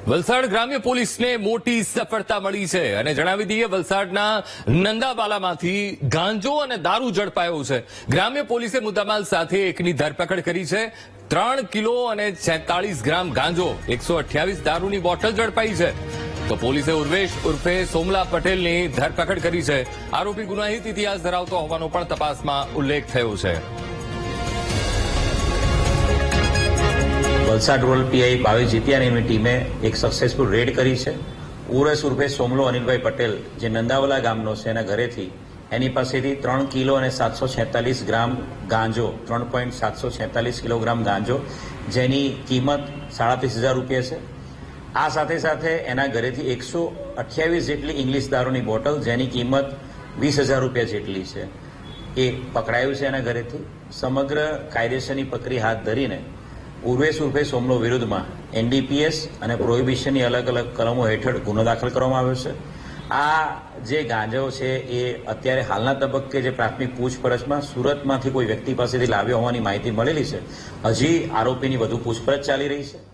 વલસાડ ગ્રામ્ય પોલીસને મોટી સફળતા મળી છે અને જણાવી દઈએ વલસાડના નંદાબાલામાંથી ગાંજો અને દારૂ ઝડપાયો છે। ગ્રામ્ય પોલીસે મુદ્દામાલ સાથે એકની ધરપકડ કરી છે। 3 કિલો અને 46 ગ્રામ ગાંજો, 128 દારૂની બોટલ ઝડપાઈ છે। તો પોલીસે ઉર્વેશ ઉર્ફે સોમલા પટેલની ધરપકડ કરી છે। આરોપી ગુનાહિત ઇતિહાસ ધરાવતો હોવાનો પણ તપાસમાં ઉલ્લેખ થયો છે। વલસાડ રૂરલ પીઆઈ ભાવેશ જીતિયાની ટીમે એક સક્સેસફુલ રેડ કરી છે। ઉર્વેશ ઉર્ફે સોમલો અનિલભાઈ પટેલ, જે નંદાવાલા ગામનો છે, એના ઘરેથી એની પાસેથી 3 કિલો અને 746 ગ્રામ ગાંજો, 3.746 કિલોગ્રામ ગાંજો, જેની કિંમત 37,000 રૂપિયા છે। આ સાથે સાથે એના ઘરેથી 128 જેટલી ઇંગ્લિશ દારૂની બોટલ, જેની કિંમત 20,000 રૂપિયા જેટલી છે, એ પકડાયું છે એના ઘરેથી। સમગ્ર કાયદેસરની પ્રક્રિયા હાથ ધરીને ઉર્વેશ ઉર્ફે સોમલો વિરુદ્ધમાં એનડીપીએસ અને પ્રોહિબિશનની અલગ અલગ કલમો હેઠળ ગુનો દાખલ કરવામાં આવ્યો છે। આ જે ગાંજો છે એ અત્યારે હાલના તબક્કે જે પ્રાથમિક પૂછપરછમાં સુરતમાંથી કોઈ વ્યક્તિ પાસેથી લાવ્યો હોવાની માહિતી મળેલી છે। હજી આરોપીની વધુ પૂછપરછ ચાલી રહી છે।